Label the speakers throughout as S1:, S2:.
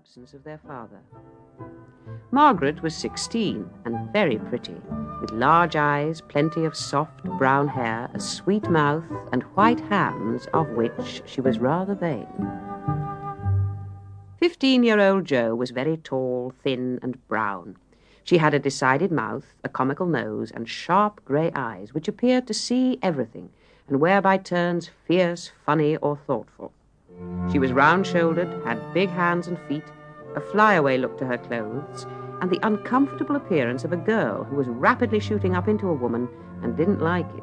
S1: absence of their father. Margaret was 16 and very pretty, with large eyes, plenty of soft brown hair, a sweet mouth, and white hands of which she was rather vain. 15-year-old Jo was very tall, thin, and brown. She had a decided mouth, a comical nose, and sharp grey eyes, which appeared to see everything, and were by turns fierce, funny, or thoughtful. She was round-shouldered, had big hands and feet, a flyaway look to her clothes, and the uncomfortable appearance of a girl who was rapidly shooting up into a woman and didn't like it.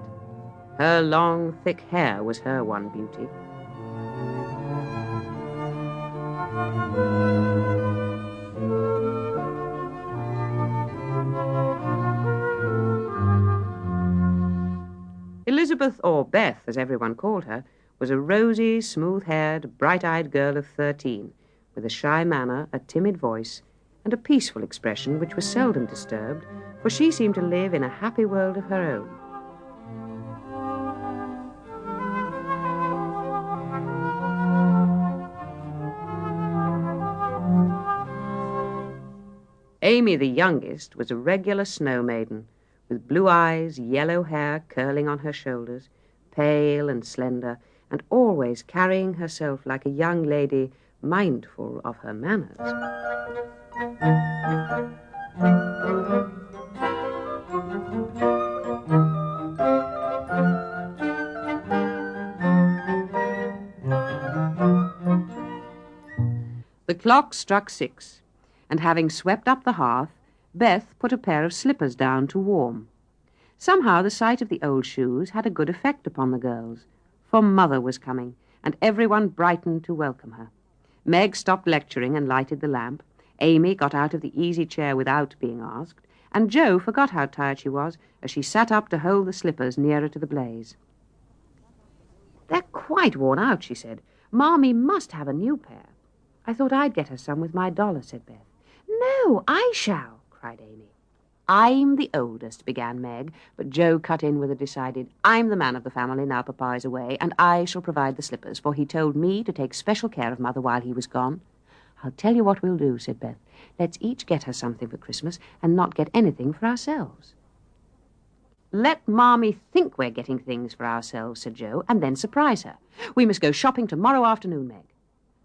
S1: Her long, thick hair was her one beauty. Elizabeth, or Beth, as everyone called her, was a rosy, smooth-haired, bright-eyed girl of 13, with a shy manner, a timid voice, and a peaceful expression which was seldom disturbed, for she seemed to live in a happy world of her own. Amy, the youngest, was a regular snow maiden, with blue eyes, yellow hair curling on her shoulders, pale and slender, and always carrying herself like a young lady mindful of her manners. The clock struck 6, and having swept up the hearth, Beth put a pair of slippers down to warm. Somehow the sight of the old shoes had a good effect upon the girls, for Mother was coming, and everyone brightened to welcome her. Meg stopped lecturing and lighted the lamp. Amy got out of the easy chair without being asked, and Jo forgot how tired she was as she sat up to hold the slippers nearer to the blaze. "They're quite worn out," she said. "Marmee must have a new pair." "I thought I'd get her some with my dollar," said Beth. "No, I shall," cried Amy. "I'm the oldest," began Meg, but Jo cut in with a decided, "I'm the man of the family now Papa is away, and I shall provide the slippers, for he told me to take special care of Mother while he was gone." "I'll tell you what we'll do," said Beth. "Let's each get her something for Christmas and not get anything for ourselves." "Let Marmee think we're getting things for ourselves," said Jo, "and then surprise her. We must go shopping tomorrow afternoon, Meg."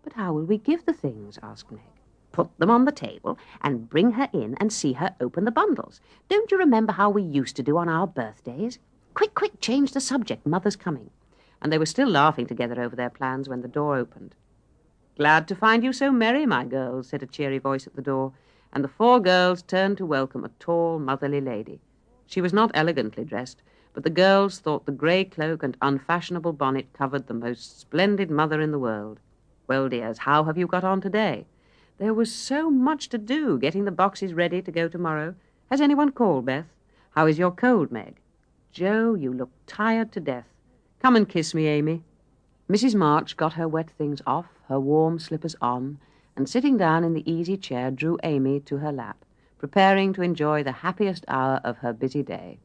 S1: "But how will we give the things?" asked Meg. "Put them on the table and bring her in and see her open the bundles. Don't you remember how we used to do on our birthdays? Quick, quick, change the subject. Mother's coming." And they were still laughing together over their plans when the door opened. "Glad to find you so merry, my girls," said a cheery voice at the door, and the 4 girls turned to welcome a tall, motherly lady. She was not elegantly dressed, but the girls thought the grey cloak and unfashionable bonnet covered the most splendid mother in the world. "Well, dears, how have you got on today?" "There was so much to do, getting the boxes ready to go tomorrow. Has anyone called, Beth? How is your cold, Meg? Jo, you look tired to death. Come and kiss me, Amy." Mrs. March got her wet things off, her warm slippers on, and sitting down in the easy chair drew Amy to her lap, preparing to enjoy the happiest hour of her busy day.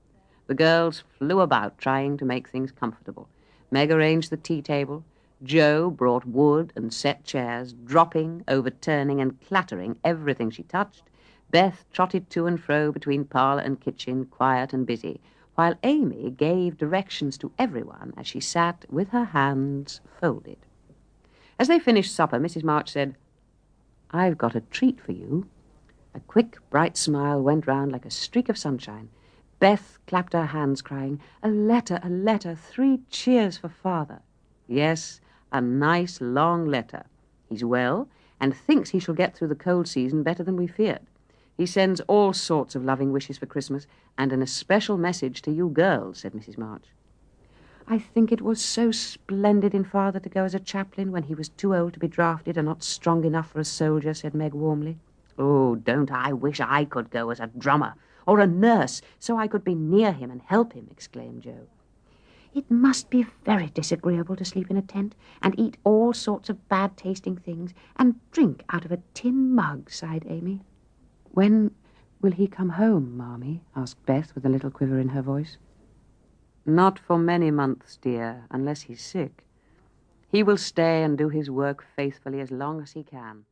S1: The girls flew about trying to make things comfortable. Meg arranged the tea table. Jo brought wood and set chairs, dropping, overturning, and clattering everything she touched. Beth trotted to and fro between parlour and kitchen, quiet and busy, while Amy gave directions to everyone as she sat with her hands folded. As they finished supper, Mrs. March said, "I've got a treat for you." A quick, bright smile went round like a streak of sunshine. Beth clapped her hands, crying, a letter, 3 cheers for Father." "Yes, a nice long letter. He's well, and thinks he shall get through the cold season better than we feared. He sends all sorts of loving wishes for Christmas, and an especial message to you girls," said Mrs. March. "I think it was so splendid in Father to go as a chaplain when he was too old to be drafted and not strong enough for a soldier," said Meg warmly. "Oh, don't I wish I could go as a drummer or a nurse so I could be near him and help him," exclaimed Jo. "It must be very disagreeable to sleep in a tent and eat all sorts of bad-tasting things and drink out of a tin mug," sighed Amy. "When will he come home, Marmee?" asked Beth with a little quiver in her voice. "Not for many months, dear, unless he's sick. He will stay and do his work faithfully as long as he can.